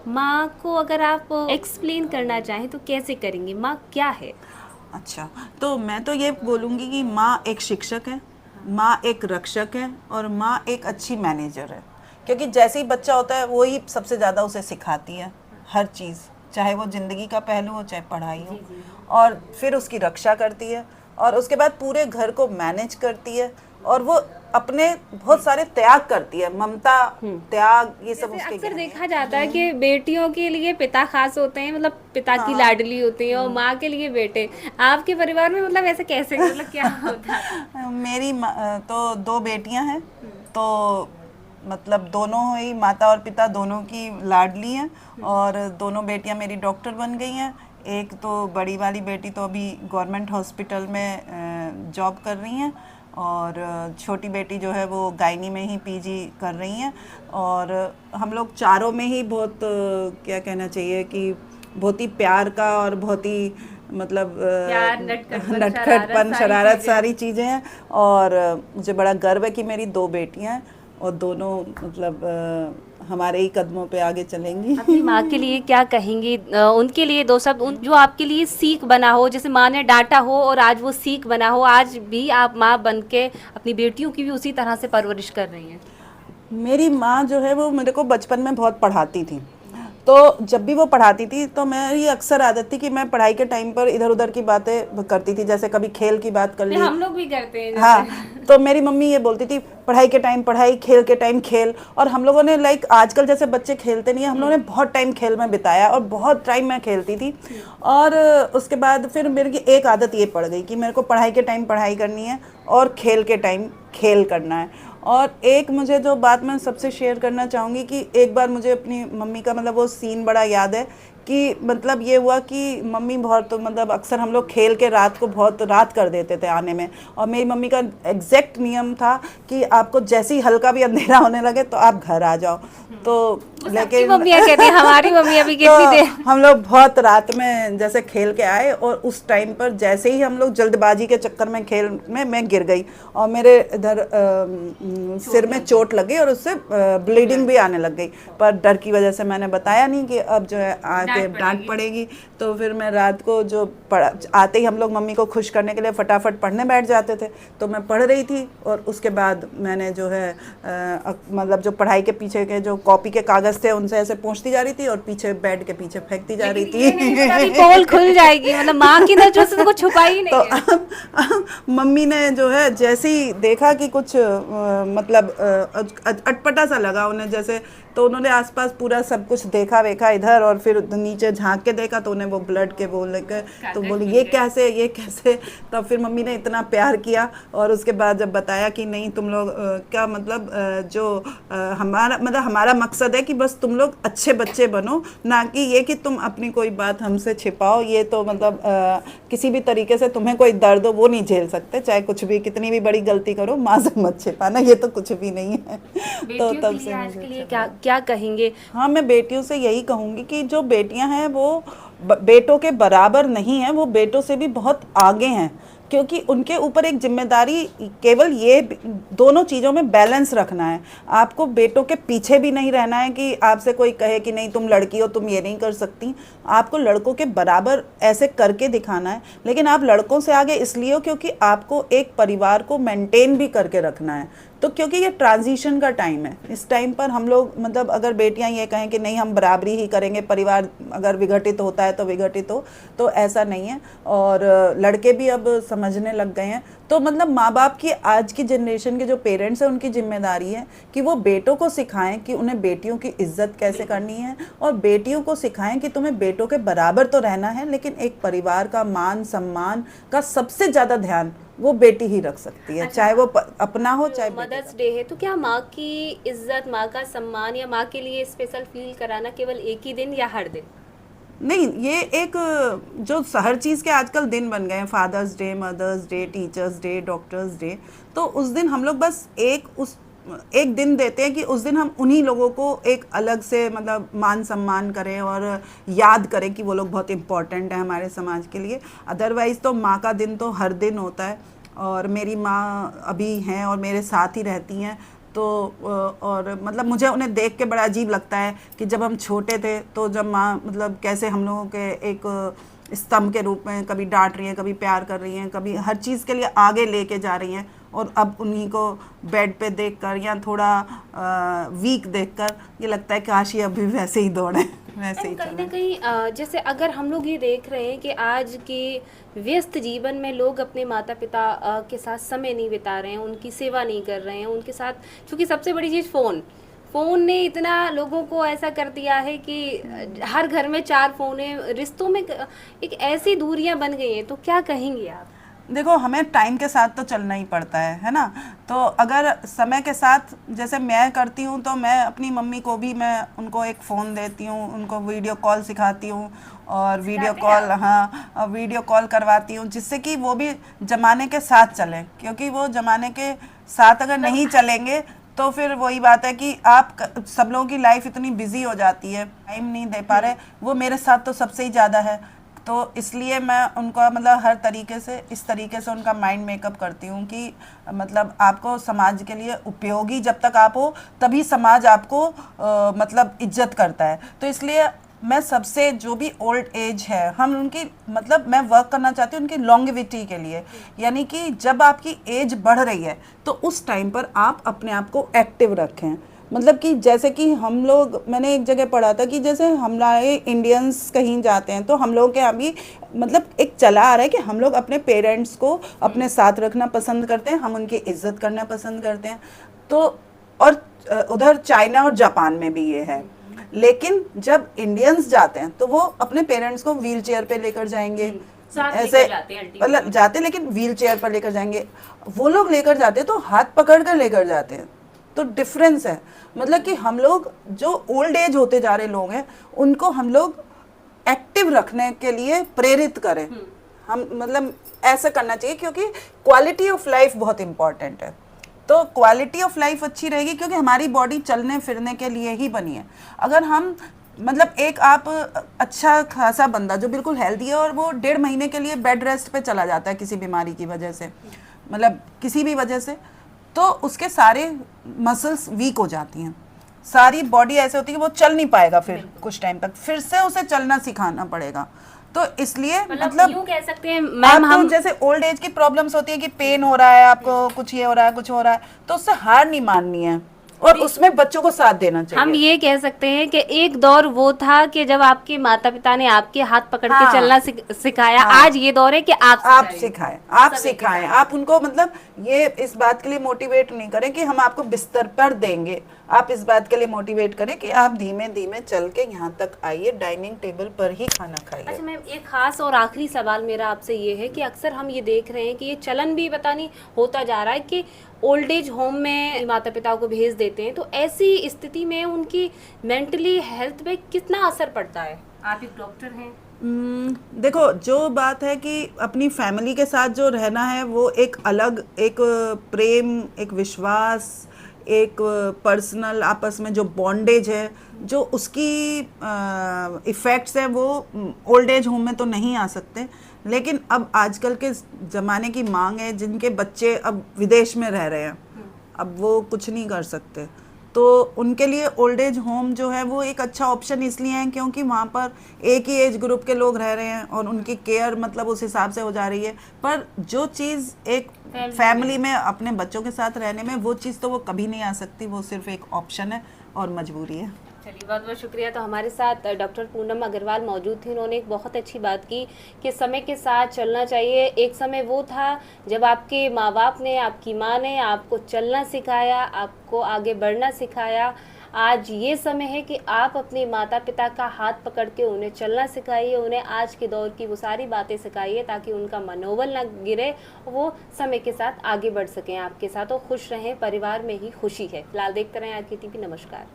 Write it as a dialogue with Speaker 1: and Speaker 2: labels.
Speaker 1: माँ को अगर आप एक्सप्लेन करना चाहें तो कैसे करेंगी, माँ क्या है?
Speaker 2: अच्छा, तो मैं तो ये बोलूँगी कि माँ एक शिक्षक है, माँ एक रक्षक है और माँ एक अच्छी मैनेजर है। क्योंकि जैसे ही बच्चा होता है वो ही सबसे ज़्यादा उसे सिखाती है हर चीज़, चाहे वो ज़िंदगी का पहलू हो चाहे पढ़ाई हो।
Speaker 1: जी जी।
Speaker 2: और फिर उसकी रक्षा करती है और उसके बाद पूरे घर को मैनेज करती है और वो अपने बहुत सारे त्याग करती है, ममता, त्याग, ये सब
Speaker 1: जैसे
Speaker 2: उसके
Speaker 1: अक्सर
Speaker 2: गहने
Speaker 1: देखा
Speaker 2: हैं।
Speaker 1: जाता है कि बेटियों के लिए पिता खास होते हैं, मतलब पिता की
Speaker 2: हाँ।
Speaker 1: लाडली होती है, और माँ के लिए बेटे। आपके परिवार में मतलब ऐसे कैसे, मतलब क्या होता था?
Speaker 2: तो दो बेटियां हैं, तो मतलब दोनों ही माता और पिता दोनों की लाडली हैं। और दोनों बेटियां मेरी डॉक्टर बन गई हैं। एक तो बड़ी वाली बेटी तो अभी गवर्नमेंट हॉस्पिटल में जॉब कर रही हैं और छोटी बेटी जो है वो गायनी में ही पीजी कर रही हैं। और हम लोग चारों में ही बहुत क्या कहना चाहिए कि बहुत ही प्यार का और बहुत ही मतलब
Speaker 1: प्यार, नटखटपन, शरारत,
Speaker 2: नटखटपन,
Speaker 1: सारी
Speaker 2: शरारत,
Speaker 1: चीजें।
Speaker 2: सारी चीज़ें हैं। और मुझे बड़ा गर्व है कि मेरी दो बेटियां हैं और दोनों मतलब हमारे ही कदमों पे आगे चलेंगी।
Speaker 1: अपनी माँ के लिए क्या कहेंगी? उनके लिए दो शब्द, उन जो आपके लिए सीख बना हो, जैसे माँ ने डांटा हो और आज वो सीख बना हो, आज भी आप माँ बन के अपनी बेटियों की भी उसी तरह से परवरिश कर रही हैं।
Speaker 2: मेरी माँ जो है वो मेरे को बचपन में बहुत पढ़ाती थी। तो जब भी वो पढ़ाती थी तो मेरी अक्सर आदत थी कि मैं पढ़ाई के टाइम पर इधर उधर की बातें करती थी, जैसे कभी खेल की बात कर
Speaker 1: नहीं,
Speaker 2: ली।
Speaker 1: हम लोग भी करते हैं
Speaker 2: हाँ,
Speaker 1: जैसे।
Speaker 2: तो मेरी मम्मी ये बोलती थी पढ़ाई के टाइम पढ़ाई, खेल के टाइम खेल। और हम लोगों ने लाइक आजकल जैसे बच्चे खेलते नहीं है, हम लोगों ने बहुत टाइम खेल में बिताया और बहुत टाइम मैं खेलती थी। और उसके बाद फिर मेरी एक आदत ये पड़ गई कि मेरे को पढ़ाई के टाइम पढ़ाई करनी है और खेल के टाइम खेल करना है। और एक मुझे जो बात मैं सबसे शेयर करना चाहूँगी कि एक बार मुझे अपनी मम्मी का मतलब वो सीन बड़ा याद है कि मतलब ये हुआ कि मम्मी बहुत तो मतलब अक्सर हम लोग खेल के रात को बहुत रात कर देते थे आने में। और मेरी मम्मी का एग्जैक्ट नियम था कि आपको जैसे ही हल्का भी अंधेरा होने लगे तो आप घर आ जाओ। तो
Speaker 1: वो सबकी
Speaker 2: लेकिन
Speaker 1: मम्मियाँ कहती हैं, हमारी मम्मी अभी
Speaker 2: तो
Speaker 1: कितनी देर।
Speaker 2: हम लोग बहुत रात में जैसे खेल के आए और उस टाइम पर जैसे ही हम लोग जल्दबाजी के चक्कर में खेल में मैं गिर गई और मेरे इधर सिर
Speaker 1: चोट
Speaker 2: में
Speaker 1: लग गई।
Speaker 2: चोट लगी और उससे ब्लीडिंग
Speaker 1: ब्लड।
Speaker 2: भी आने लग गई। पर डर की वजह से मैंने बताया नहीं कि अब जो है आके
Speaker 1: डांट
Speaker 2: डांट
Speaker 1: पड़ेगी।
Speaker 2: पड़ेगी। तो फिर मैं रात को जो आते ही हम लोग मम्मी को खुश करने के लिए फटाफट पढ़ने बैठ जाते थे। तो मैं पढ़ रही थी और उसके बाद मैंने जो है मतलब जो पढ़ाई के पीछे के जो कॉपी के कागज़ थे उनसे ऐसे पहुँचती जा रही थी और पीछे बेड के पीछे फेंकती जा
Speaker 1: लेकिन
Speaker 2: रही
Speaker 1: ये नहीं पता थी
Speaker 2: थी।
Speaker 1: पोल खुल जाएगी, मतलब माँ की नजरों से तो कुछ छुपा ही
Speaker 2: तो
Speaker 1: नहीं है।
Speaker 2: मम्मी ने जो है जैसे ही देखा कि कुछ मतलब अटपटा सा लगा उन्हें जैसे, तो उन्होंने आसपास पूरा सब कुछ देखा वेखा इधर और फिर नीचे झांक के देखा तो उन्हें वो ब्लड के बोल के, तो
Speaker 1: कागज
Speaker 2: बोली
Speaker 1: मिल
Speaker 2: ये
Speaker 1: गए।
Speaker 2: कैसे ये कैसे। तब फिर मम्मी ने इतना प्यार किया और उसके बाद जब बताया कि नहीं तुम लोग क्या मतलब जो हमारा मकसद है कि बस तुम लोग अच्छे बच्चे बनो, ना कि ये कि तुम अपनी कोई बात हमसे छिपाओ। ये तो मतलब किसी भी तरीके से तुम्हें कोई दर्द हो वो नहीं झेल सकते, चाहे कुछ भी कितनी भी बड़ी गलती करो माँ से मत छिपाना, ये तो कुछ भी नहीं है। तो
Speaker 1: बेटियों के
Speaker 2: तब
Speaker 1: लिए
Speaker 2: से
Speaker 1: आज
Speaker 2: मुझे
Speaker 1: के लिए
Speaker 2: अच्छा
Speaker 1: क्या
Speaker 2: लगा।
Speaker 1: क्या कहेंगे?
Speaker 2: हाँ, मैं बेटियों से यही कहूँगी कि जो बेटियां हैं वो बेटों के बराबर नहीं हैं, वो बेटों से भी बहुत आगे हैं। क्योंकि उनके ऊपर एक जिम्मेदारी केवल ये दोनों चीज़ों में बैलेंस रखना है। आपको बेटों के पीछे भी नहीं रहना है कि आपसे कोई कहे कि नहीं तुम लड़की हो तुम ये नहीं कर सकती। आपको लड़कों के बराबर ऐसे करके दिखाना है, लेकिन आप लड़कों से आगे इसलिए हो क्योंकि आपको एक परिवार को मेंटेन भी करके रखना है। तो क्योंकि ये ट्रांजिशन का टाइम है, इस टाइम पर हम लोग मतलब अगर बेटियां ये कहें कि नहीं हम बराबरी ही करेंगे, परिवार अगर विघटित होता है तो विघटित हो, तो ऐसा नहीं है। और लड़के भी अब समझने लग गए हैं। तो मतलब माँ बाप की आज की जनरेशन के जो पेरेंट्स हैं उनकी जिम्मेदारी है कि वो बेटों को सिखाएं कि उन्हें बेटियों की इज्जत कैसे करनी है और बेटियों को सिखाएं कि तुम्हें बेटों के बराबर तो रहना है, लेकिन एक परिवार का मान सम्मान का सबसे ज़्यादा ध्यान वो बेटी ही रख सकती है,
Speaker 1: अच्छा,
Speaker 2: चाहे वो अपना हो चाहे बेटे का।
Speaker 1: मदर्स डे है तो क्या माँ की इज्जत, माँ का सम्मान या माँ के लिए स्पेशल फील कराना केवल एक ही दिन या हर दिन?
Speaker 2: नहीं, ये एक जो हर चीज़ के आजकल दिन बन गए हैं, father's day, mother's day, teachers' day, doctors' day. तो उस दिन हम लोग बस एक दिन देते हैं कि उस दिन हम उन्हीं लोगों को एक अलग से मतलब मान सम्मान करें और याद करें कि वो लोग बहुत इम्पोर्टेंट है हमारे समाज के लिए। अदरवाइज़ तो माँ का दिन तो हर दिन होता है। और मेरी माँ अभी हैं और मेरे साथ ही रहती हैं। तो और मतलब मुझे उन्हें देख के बड़ा अजीब लगता है कि जब हम छोटे थे तो जब माँ मतलब कैसे हम लोगों के एक स्तंभ के रूप में कभी डांट रही हैं, कभी प्यार कर रही हैं, कभी हर चीज़ के लिए आगे लेके जा रही हैं, और अब उन्हीं को बेड पे देखकर या थोड़ा वीक देखकर ये लगता है काश ये अभी वैसे ही दौड़े, वैसे ही
Speaker 1: कहीं ना
Speaker 2: चले।
Speaker 1: कहीं जैसे अगर हम लोग ये देख रहे हैं कि आज के व्यस्त जीवन में लोग अपने माता पिता के साथ समय नहीं बिता रहे हैं, उनकी सेवा नहीं कर रहे हैं, उनके साथ, क्योंकि सबसे बड़ी चीज़ फ़ोन ने इतना लोगों को ऐसा कर दिया है कि हर घर में 4 फ़ोन है, रिश्तों में एक ऐसी दूरियां बन गई हैं। तो क्या कहेंगी आप?
Speaker 2: देखो, हमें टाइम के साथ तो चलना ही पड़ता है ना। तो अगर समय के साथ जैसे मैं करती हूँ, तो मैं अपनी मम्मी को भी मैं उनको एक फ़ोन देती हूँ, उनको वीडियो कॉल सिखाती हूँ और वीडियो कॉल, हाँ, वीडियो कॉल करवाती हूँ, जिससे कि वो भी ज़माने के साथ चलें, क्योंकि वो ज़माने के साथ अगर नहीं चलेंगे तो फिर वही बात है कि आप सब लोगों की लाइफ इतनी बिजी हो जाती है, टाइम नहीं दे पा रहे। वो मेरे साथ तो सबसे ही ज़्यादा है, तो इसलिए मैं उनका मतलब हर तरीके से इस तरीके से उनका माइंड मेकअप करती हूँ कि मतलब आपको समाज के लिए उपयोगी जब तक आप हो, तभी समाज आपको मतलब इज्जत करता है। तो इसलिए मैं सबसे जो भी ओल्ड एज है, हम उनकी मतलब मैं वर्क करना चाहती हूँ उनकी लॉन्गेविटी के लिए, यानी कि जब आपकी एज बढ़ रही है तो उस टाइम पर आप अपने आप को एक्टिव रखें। मतलब कि जैसे कि हम लोग, मैंने एक जगह पढ़ा था कि जैसे हमारे इंडियंस कहीं जाते हैं तो हम लोग के यहाँ भी मतलब एक चला आ रहा है कि हम लोग अपने पेरेंट्स को अपने साथ रखना पसंद करते हैं, हम उनकी इज्जत करना पसंद करते हैं। तो और उधर चाइना और जापान में भी ये है। लेकिन जब इंडियंस जाते हैं तो वो अपने पेरेंट्स को व्हील चेयर पे लेकर जाएंगे, ऐसे मतलब जाते, लेकिन व्हील चेयर पर लेकर जाएंगे। वो लोग लेकर जाते हैं तो हाथ पकड़ कर लेकर जाते हैं। तो डिफरेंस है, मतलब कि हम लोग जो ओल्ड एज होते जा रहे लोग हैं उनको हम लोग एक्टिव रखने के लिए प्रेरित करें। हम मतलब ऐसा करना चाहिए, क्योंकि क्वालिटी ऑफ लाइफ बहुत इंपॉर्टेंट है। तो क्वालिटी ऑफ लाइफ अच्छी रहेगी क्योंकि हमारी बॉडी चलने फिरने के लिए ही बनी है। अगर हम मतलब एक आप अच्छा खासा बंदा जो बिल्कुल हेल्दी है और वो 1.5 महीने के लिए बेड रेस्ट पे चला जाता है किसी बीमारी की वजह से, मतलब किसी भी वजह से, तो उसके सारे मसल्स वीक हो जाती हैं, सारी बॉडी ऐसे होती है कि वो चल नहीं पाएगा, फिर कुछ टाइम तक फिर से उसे चलना सिखाना पड़ेगा। तो इसलिए मतलब
Speaker 1: यूं कह सकते हैं मैम,
Speaker 2: हम जैसे ओल्ड एज की प्रॉब्लम्स होती है कि पेन हो रहा है आपको, कुछ ये हो रहा है, कुछ हो रहा है, तो उससे हार नहीं माननी है और उसमें बच्चों को साथ देना चाहिए।
Speaker 1: हम ये कह सकते हैं कि एक दौर वो था कि जब आपके माता पिता ने आपके हाथ पकड़ के चलना सिखाया। आज ये दौर है कि आप
Speaker 2: सिखाएं, आप सिखाएं, आप उनको मतलब ये इस बात के लिए मोटिवेट नहीं करें कि हम आपको बिस्तर पर देंगे, आप इस बात के लिए मोटिवेट करें कि आप धीमे धीमे चल के यहाँ तक आइए, डाइनिंग टेबल पर ही खाना खाइए।
Speaker 1: अच्छा मैम, एक खास और आखिरी सवाल मेरा आपसे ये है कि अक्सर हम ये देख रहे हैं कि ये चलन भी पता नहीं होता जा रहा है कि ओल्ड एज होम में माता पिता को भेज देते हैं, तो ऐसी स्थिति में उनकी मेंटली हेल्थ पे कितना असर पड़ता है? आप एक डॉक्टर हैं।
Speaker 2: देखो, जो बात है कि अपनी फैमिली के साथ जो रहना है वो एक अलग, एक प्रेम, एक विश्वास, एक पर्सनल आपस में जो बॉन्डेज है, जो उसकी इफ़ेक्ट्स है वो ओल्ड एज होम में तो नहीं आ सकते। लेकिन अब आजकल के ज़माने की मांग है, जिनके बच्चे अब विदेश में रह रहे हैं, अब वो कुछ नहीं कर सकते, तो उनके लिए ओल्ड एज होम जो है वो एक अच्छा ऑप्शन इसलिए है क्योंकि वहाँ पर एक ही एज ग्रुप के लोग रह रहे हैं और उनकी केयर मतलब उस हिसाब से हो जा रही है। पर जो चीज़ एक फैमिली में अपने बच्चों के साथ रहने में, वो चीज़ तो वो कभी नहीं आ सकती, वो सिर्फ एक ऑप्शन है और मजबूरी है।
Speaker 1: चलिए, बहुत बहुत शुक्रिया। तो हमारे साथ डॉक्टर पूनम अग्रवाल मौजूद थी। उन्होंने एक बहुत अच्छी बात की कि समय के साथ चलना चाहिए। एक समय वो था जब आपके माँ बाप ने, आपकी माँ ने आपको चलना सिखाया, आपको आगे बढ़ना सिखाया। आज ये समय है कि आप अपने माता पिता का हाथ पकड़ के उन्हें चलना सिखाइए, उन्हें आज के दौर की वो सारी बातें सिखाइए ताकि उनका मनोबल ना गिरे, वो समय के साथ आगे बढ़ सकें आपके साथ और खुश रहें। परिवार में ही खुशी है। फिलहाल देखते रहें आज की टीवी। नमस्कार।